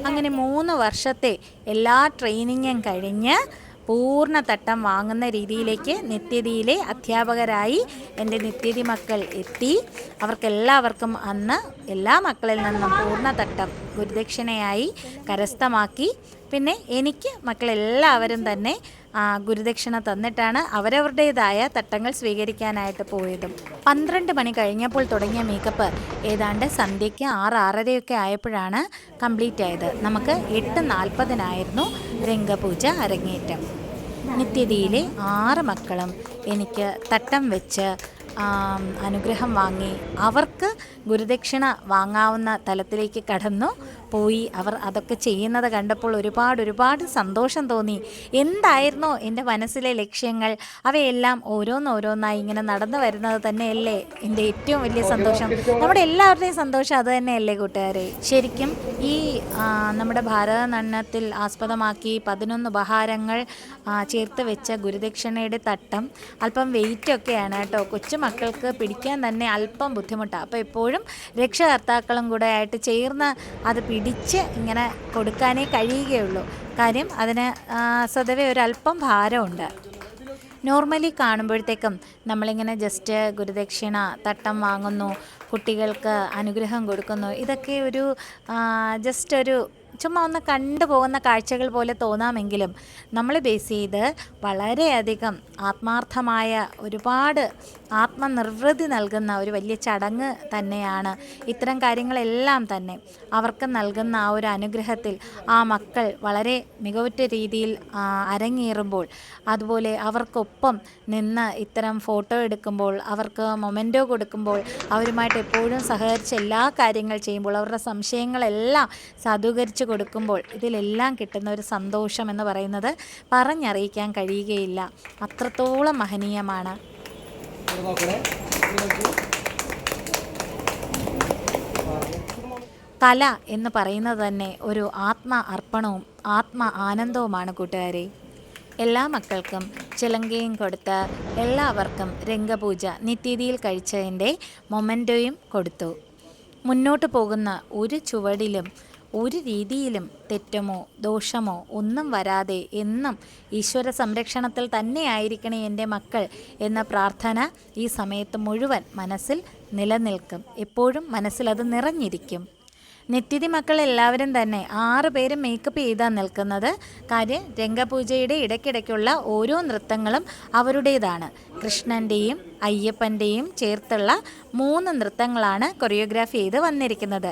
അങ്ങനെ 3 വർഷത്തെ എല്ലാ ട്രെയിനിങ്ങും കഴിഞ്ഞ് പൂർണ്ണ തട്ടം വാങ്ങുന്ന രീതിയിലേക്ക് നിത്യതിയിലെ അധ്യാപകരായി എൻ്റെ നിത്യതി മക്കൾ എത്തി. അവർക്കെല്ലാവർക്കും അന്ന് എല്ലാ മക്കളിൽ നിന്നും പൂർണ്ണ തട്ടം ഗുരുദക്ഷിണയായി കരസ്ഥമാക്കി. പിന്നെ എനിക്ക് മക്കളെല്ലാവരും തന്നെ ഗുരുദക്ഷിണ തന്നിട്ടാണ് അവരവരുടേതായ തട്ടങ്ങൾ സ്വീകരിക്കാനായിട്ട് പോയതും. 12 മണി കഴിഞ്ഞപ്പോൾ തുടങ്ങിയ മേക്കപ്പ് ഏതാണ്ട് സന്ധ്യയ്ക്ക് 6-6:30 ആയപ്പോഴാണ് കംപ്ലീറ്റ് ആയത്. നമുക്ക് 8:40 രംഗപൂജ അരങ്ങേറ്റം. നിത്യതിയിലെ 6 മക്കളും എനിക്ക് തട്ടം വെച്ച് അനുഗ്രഹം വാങ്ങി അവർക്ക് ഗുരുദക്ഷിണ വാങ്ങാവുന്ന തലത്തിലേക്ക് കടന്നു പോയി. അവർ അതൊക്കെ ചെയ്യുന്നത് കണ്ടപ്പോൾ ഒരുപാട് സന്തോഷം തോന്നി. എന്തായിരുന്നോ എൻ്റെ മനസ്സിലെ ലക്ഷ്യങ്ങൾ അവയെല്ലാം ഓരോന്നോരോന്നായി ഇങ്ങനെ നടന്നു വരുന്നത് തന്നെയല്ലേ എൻ്റെ ഏറ്റവും വലിയ സന്തോഷം. നമ്മുടെ എല്ലാവരുടെയും സന്തോഷം അത് തന്നെയല്ലേ കൂട്ടുകാരെ. ശരിക്കും ഈ നമ്മുടെ ഭാരതനടനത്തിൽ ആസ്പദമാക്കി 11 ഉപഹാരങ്ങൾ ചേർത്ത് വെച്ച ഗുരുദക്ഷിണയുടെ തട്ടം അല്പം വെയിറ്റൊക്കെയാണ് കേട്ടോ. കൊച്ചുമക്കൾക്ക് പിടിക്കാൻ തന്നെ അല്പം ബുദ്ധിമുട്ടാണ്. അപ്പോൾ എപ്പോഴും രക്ഷകർത്താക്കളും കൂടെ ആയിട്ട് ചേർന്ന് അത് പിടിച്ച് ഇങ്ങനെ കൊടുക്കാനേ കഴിയുകയുള്ളൂ. കാര്യം അതിന് സ്വതവേ ഒരല്പം ഭാരമുണ്ട്. നോർമലി കാണുമ്പോഴത്തേക്കും നമ്മളിങ്ങനെ ജസ്റ്റ് ഗുരുദക്ഷിണ തട്ടം വാങ്ങുന്നു, കുട്ടികൾക്ക് അനുഗ്രഹം കൊടുക്കുന്നു, ഇതൊക്കെ ഒരു ജസ്റ്റ് ഒരു ചുമ്മാ ഒന്ന് കണ്ടുപോകുന്ന കാഴ്ചകൾ പോലെ തോന്നാമെങ്കിലും നമ്മൾ ബേസ് ചെയ്ത് വളരെയധികം ആത്മാർത്ഥമായ ഒരുപാട് ആത്മനിർവൃതി നൽകുന്ന ഒരു വലിയ ചടങ്ങ് തന്നെയാണ് ഇത്തരം കാര്യങ്ങളെല്ലാം തന്നെ. അവർക്ക് നൽകുന്ന ആ ഒരു അനുഗ്രഹത്തിൽ ആ മക്കൾ വളരെ മികവുറ്റ രീതിയിൽ അരങ്ങേറുമ്പോൾ, അതുപോലെ അവർക്കൊപ്പം നിന്ന് ഇത്തരം ഫോട്ടോ എടുക്കുമ്പോൾ, അവർക്ക് മൊമെൻറ്റോ കൊടുക്കുമ്പോൾ, അവരുമായിട്ട് എപ്പോഴും സഹകരിച്ച് എല്ലാ കാര്യങ്ങൾ ചെയ്യുമ്പോൾ, അവരുടെ സംശയങ്ങളെല്ലാം സാധൂകരിച്ച് കൊടുക്കുമ്പോൾ ഇതിലെല്ലാം കിട്ടുന്ന ഒരു സന്തോഷം എന്ന് പറയുന്നത് പറഞ്ഞറിയിക്കാൻ കഴിയുകയില്ല. അത്രത്തോളം മഹനീയമാണ്. കല എന്ന് പറയുന്നത് തന്നെ ഒരു ആത്മ അർപ്പണവും ആത്മ ആനന്ദവുമാണ് കൂട്ടുകാരെ. എല്ലാ മക്കൾക്കും ചിലങ്കയും കൊടുത്ത് എല്ലാവർക്കും രംഗപൂജ നിത്യതിയിൽ കഴിച്ചതിൻ്റെ മൊമെൻറ്റോയും കൊടുത്തു. മുന്നോട്ട് പോകുന്ന ഒരു ചുവടിലും ഒരു രീതിയിലും തെറ്റമോ ദോഷമോ ഒന്നും വരാതെ എന്നും ഈശ്വര സംരക്ഷണത്തിൽ തന്നെ ആയിരിക്കണേ എൻ്റെ മക്കൾ എന്ന പ്രാർത്ഥന ഈ സമയത്ത് മുഴുവൻ മനസ്സിൽ നിലനിൽക്കും. എപ്പോഴും മനസ്സിലത് നിറഞ്ഞിരിക്കും. നിത്യതി മക്കൾ എല്ലാവരും തന്നെ 6 പേരും മേക്കപ്പ് ചെയ്താണ് നിൽക്കുന്നത്. കാര്യം രംഗപൂജയുടെ ഇടയ്ക്കിടയ്ക്കുള്ള ഓരോ നൃത്തങ്ങളും അവരുടേതാണ്. കൃഷ്ണൻ്റെയും അയ്യപ്പൻ്റെയും ചേർത്തുള്ള 3 നൃത്തങ്ങളാണ് കൊറിയോഗ്രാഫി ചെയ്ത് വന്നിരിക്കുന്നത്.